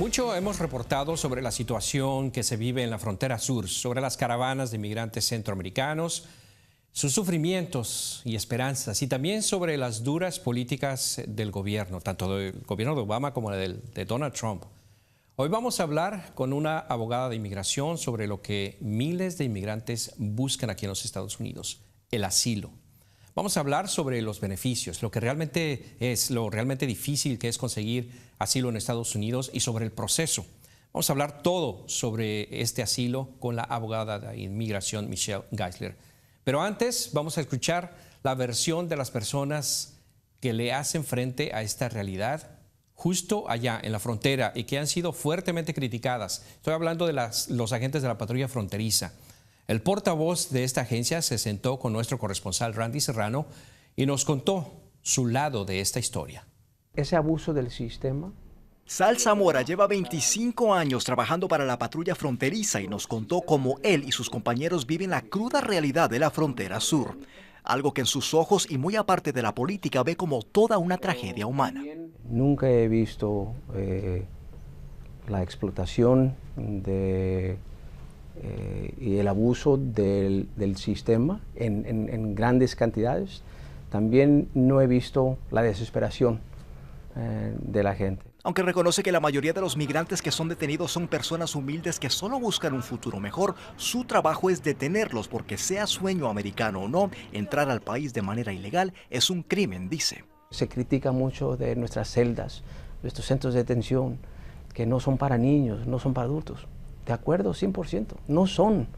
Mucho hemos reportado sobre la situación que se vive en la frontera sur, sobre las caravanas de inmigrantes centroamericanos, sus sufrimientos y esperanzas, y también sobre las duras políticas del gobierno, tanto del gobierno de Obama como de Donald Trump. Hoy vamos a hablar con una abogada de inmigración sobre lo que miles de inmigrantes buscan aquí en los Estados Unidos, el asilo. Vamos a hablar sobre los beneficios, lo realmente difícil que es conseguir asilo en Estados Unidos y sobre el proceso. Vamos a hablar todo sobre este asilo con la abogada de inmigración Michelle Geisler. Pero antes vamos a escuchar la versión de las personas que le hacen frente a esta realidad justo allá en la frontera y que han sido fuertemente criticadas. Estoy hablando de los agentes de la patrulla fronteriza. El portavoz de esta agencia se sentó con nuestro corresponsal Randy Serrano y nos contó su lado de esta historia. Ese abuso del sistema. Sal Zamora lleva 25 años trabajando para la patrulla fronteriza y nos contó cómo él y sus compañeros viven la cruda realidad de la frontera sur. Algo que en sus ojos y muy aparte de la política ve como toda una tragedia humana. Nunca he visto la explotación y el abuso del sistema en grandes cantidades. También no he visto la desesperación de la gente. Aunque reconoce que la mayoría de los migrantes que son detenidos son personas humildes que solo buscan un futuro mejor, su trabajo es detenerlos porque sea sueño americano o no, entrar al país de manera ilegal es un crimen, dice. Se critica mucho de nuestras celdas, nuestros centros de detención, que no son para niños, no son para adultos. De acuerdo, 100%. No son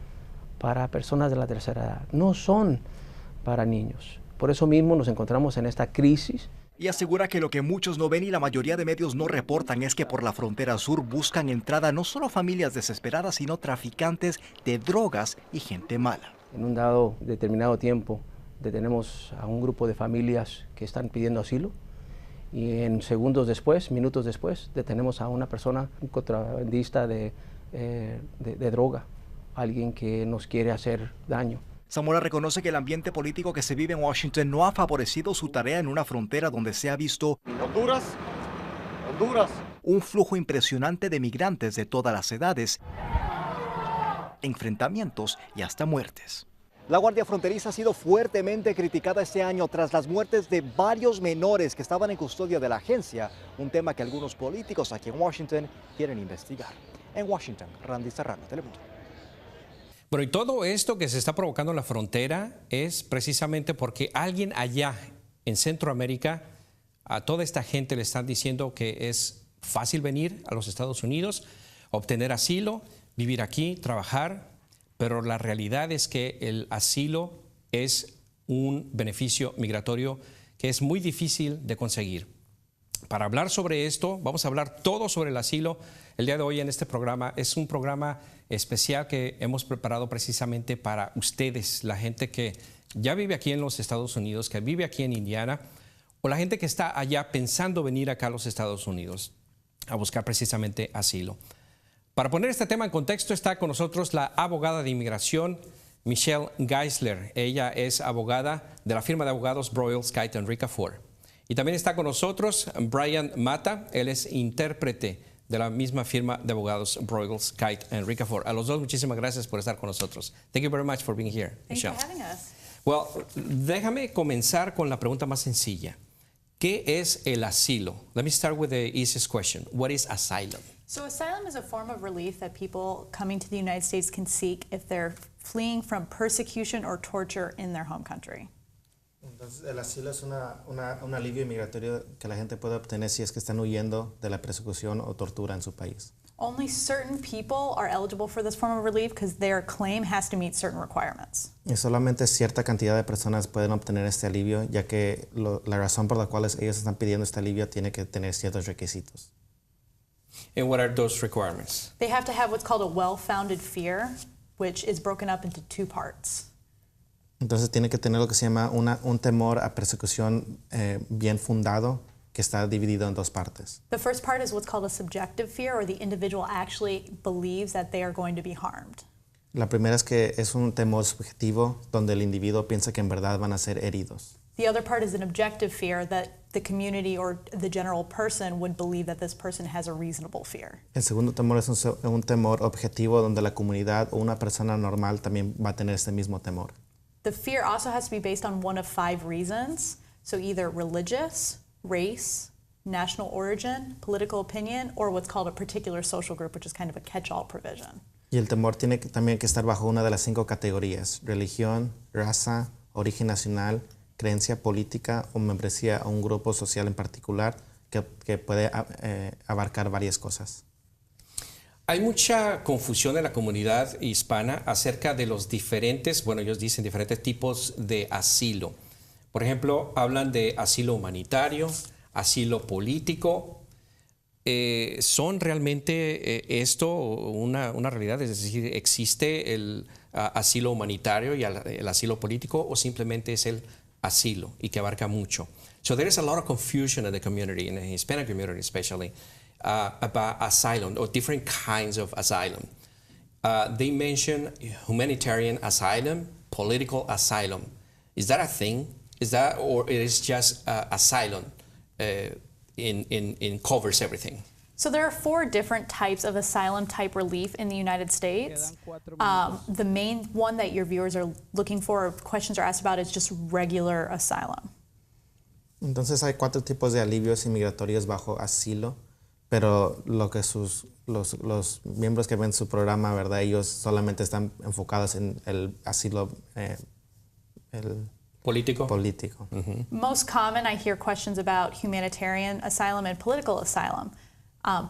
para personas de la tercera edad, no son para niños. Por eso mismo nos encontramos en esta crisis. Y asegura que lo que muchos no ven y la mayoría de medios no reportan es que por la frontera sur buscan entrada no solo familias desesperadas, sino traficantes de drogas y gente mala. En un determinado tiempo detenemos a un grupo de familias que están pidiendo asilo y en minutos después, detenemos a una persona, un contrabandista de droga, alguien que nos quiere hacer daño. Zamora reconoce que el ambiente político que se vive en Washington no ha favorecido su tarea en una frontera donde se ha visto Honduras, un flujo impresionante de migrantes de todas las edades, enfrentamientos y hasta muertes. La Guardia Fronteriza ha sido fuertemente criticada este año tras las muertes de varios menores que estaban en custodia de la agencia, un tema que algunos políticos aquí en Washington quieren investigar. En Washington, Randy Serrano, Telemundo. Bueno, y todo esto que se está provocando en la frontera es precisamente porque alguien allá en Centroamérica, a toda esta gente le están diciendo que es fácil venir a los Estados Unidos, obtener asilo, vivir aquí, trabajar, pero la realidad es que el asilo es un beneficio migratorio que es muy difícil de conseguir. Para hablar sobre esto, vamos a hablar todo sobre el asilo. El día de hoy en este programa es un programa especial que hemos preparado precisamente para ustedes, la gente que ya vive aquí en los Estados Unidos, que vive aquí en Indiana, o la gente que está allá pensando venir acá a los Estados Unidos a buscar precisamente asilo. Para poner este tema en contexto está con nosotros la abogada de inmigración Michelle Geisler. Ella es abogada de la firma de abogados Broyles, Kite & Ricafort. Y también está con nosotros Brian Mata, él es intérprete de la misma firma de abogados Broyles, Kite & Ricafort. A los dos, muchísimas gracias por estar con nosotros. Thank you very much for being here, Michelle. Thanks for having us. Well, déjame comenzar con la pregunta más sencilla. ¿Qué es el asilo? Let me start with the easiest question. What is asylum? So asylum is a form of relief that people coming to the United States can seek if they're fleeing from persecution or torture in their home country. Entonces, el asilo es un alivio migratorio que la gente puede obtener si es que están huyendo de la persecución o tortura en su país. Only certain people are eligible for this form of relief because their claim has to meet certain requirements. Y solamente cierta cantidad de personas pueden obtener este alivio, ya que la razón por la cual ellos están pidiendo este alivio tiene que tener ciertos requisitos. And what are those requirements? They have to have what's called a well-founded fear, which is broken up into two parts. Entonces tiene que tener lo que se llama un temor a persecución bien fundado, que está dividido en dos partes. The first part is what's called a subjective fear, or the individual actually believes that they are going to be harmed. La primera es que es un temor subjetivo donde el individuo piensa que en verdad van a ser heridos. The other part is an objective fear that the community or the general person would believe that this person has a reasonable fear. El segundo temor es un temor objetivo donde la comunidad o una persona normal también va a tener este mismo temor. The fear also has to be based on one of 5 reasons. So either religious, race, national origin, political opinion, or what's called a particular social group, which is kind of a catch-all provision. Y el temor tiene también que estar bajo una de las 5 categorías: religión, raza, origen nacional, creencia política o membresía a un grupo social en particular que puede abarcar varias cosas. Hay mucha confusión en la comunidad hispana acerca de los diferentes, bueno, ellos dicen diferentes tipos de asilo. Por ejemplo, hablan de asilo humanitario, asilo político. ¿Son realmente esto una realidad? Es decir, ¿existe el asilo humanitario y el asilo político o simplemente es el asilo y que abarca mucho? So there is a lot of confusion in the community, in the Hispanic community especially, about asylum or different kinds of asylum. They mention humanitarian asylum, political asylum. Is that a thing? Is that, or it is just asylum in covers everything? So there are 4 different types of asylum type relief in the United States. The main one that your viewers are looking for, or questions are asked about, is just regular asylum. Entonces hay 4 tipos de alivios inmigratorios bajo asilo, pero lo que los miembros que ven su programa, ¿verdad? Ellos solamente están enfocados en el asilo político. Mm-hmm. Most common, I hear questions about humanitarian asylum and political asylum.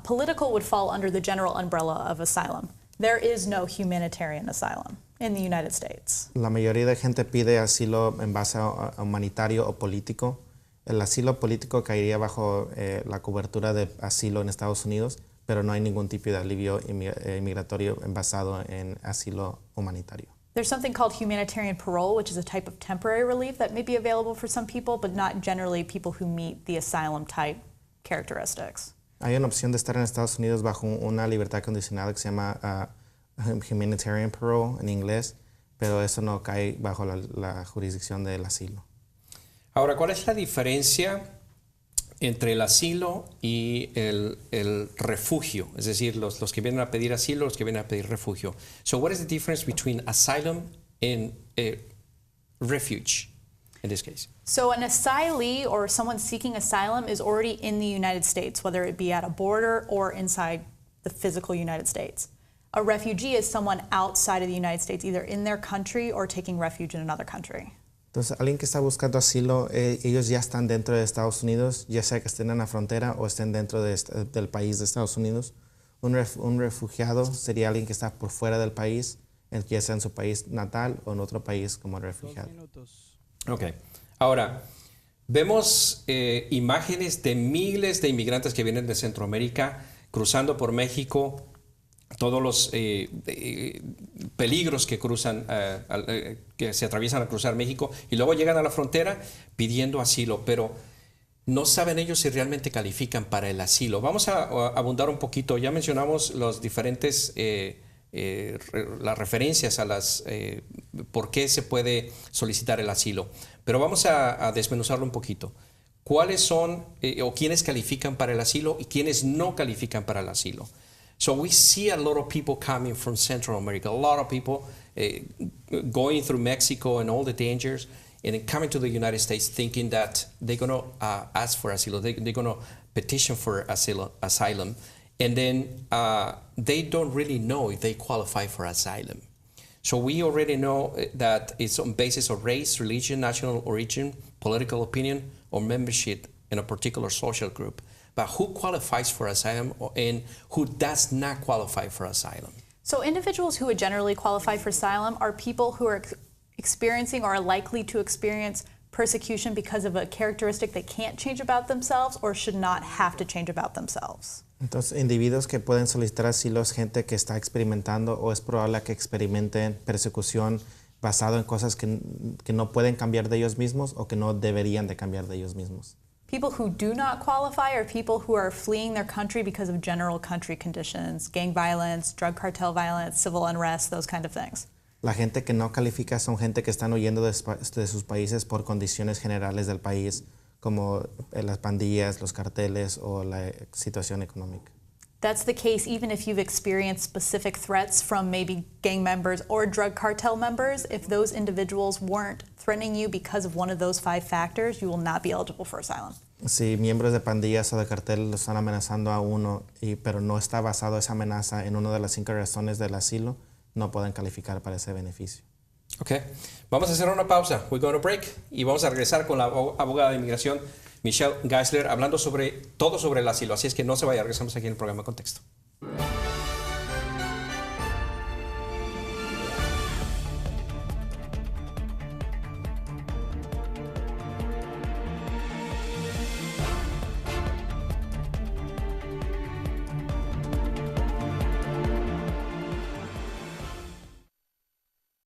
Political would fall under the general umbrella of asylum. There is no humanitarian asylum in the United States. La mayoría de gente pide asilo en base a humanitario o político. El asilo político caería bajo la cobertura de asilo en Estados Unidos, pero no hay ningún tipo de alivio inmigratorio basado en asilo humanitario. There's something called humanitarian parole, which is a type of temporary relief that may be available for some people, but not generally people who meet the asylum type characteristics. Hay una opción de estar en Estados Unidos bajo una libertad condicional que se llama humanitarian parole en inglés, pero eso no cae bajo la jurisdicción del asilo. Ahora, ¿cuál es la diferencia entre el asilo y el refugio? Es decir, los que vienen a pedir asilo, los que vienen a pedir refugio. So what is the difference between asylum and refuge in this case? So an asylee or someone seeking asylum is already in the United States, whether it be at a border or inside the physical United States. A refugee is someone outside of the United States, either in their country or taking refuge in another country. Entonces, alguien que está buscando asilo, ellos ya están dentro de Estados Unidos, ya sea que estén en la frontera o estén dentro del país de Estados Unidos. Un refugiado sería alguien que está por fuera del país, ya sea en su país natal o en otro país como refugiado. Ok. Ahora, vemos imágenes de miles de inmigrantes que vienen de Centroamérica cruzando por México, todos los peligros que cruzan, que se atraviesan al cruzar México y luego llegan a la frontera pidiendo asilo, pero no saben ellos si realmente califican para el asilo. Vamos a abundar un poquito. Ya mencionamos los diferentes las referencias a las por qué se puede solicitar el asilo, pero vamos a desmenuzarlo un poquito. ¿Cuáles son o quiénes califican para el asilo y quiénes no califican para el asilo? So we see a lot of people coming from Central America, a lot of people going through Mexico and all the dangers, and then coming to the United States thinking that they're going to ask for asylum, they're going to petition for asylum, and then they don't really know if they qualify for asylum. So we already know that it's on basis of race, religion, national origin, political opinion, or membership in a particular social group. But who qualifies for asylum and who does not qualify for asylum? So individuals who would generally qualify for asylum are people who are experiencing or are likely to experience persecution because of a characteristic they can't change about themselves or should not have to change about themselves. Entonces, individuos que pueden solicitar asilo es gente que está experimentando o es probable que experimenten persecución basado en cosas que no pueden cambiar de ellos mismos o que no deberían de cambiar de ellos mismos. People who do not qualify are people who are fleeing their country because of general country conditions, gang violence, drug cartel violence, civil unrest, those kind of things. La gente que no califica son gente que están huyendo de sus países por condiciones generales del país, como las pandillas, los carteles o la situación económica. That's the case even if you've experienced specific threats from maybe gang members or drug cartel members. If those individuals weren't threatening you because of one of those 5 factors, you will not be eligible for asylum. Si miembros de pandillas o de cartel lo están amenazando a uno, pero no está basado esa amenaza en una de las 5 razones del asilo, no pueden calificar para ese beneficio. Ok, vamos a hacer una pausa. We're going to break y vamos a regresar con la abogada de inmigración Michelle Geisler hablando sobre todo sobre el asilo. Así es que no se vaya, regresamos aquí en el programa Contexto.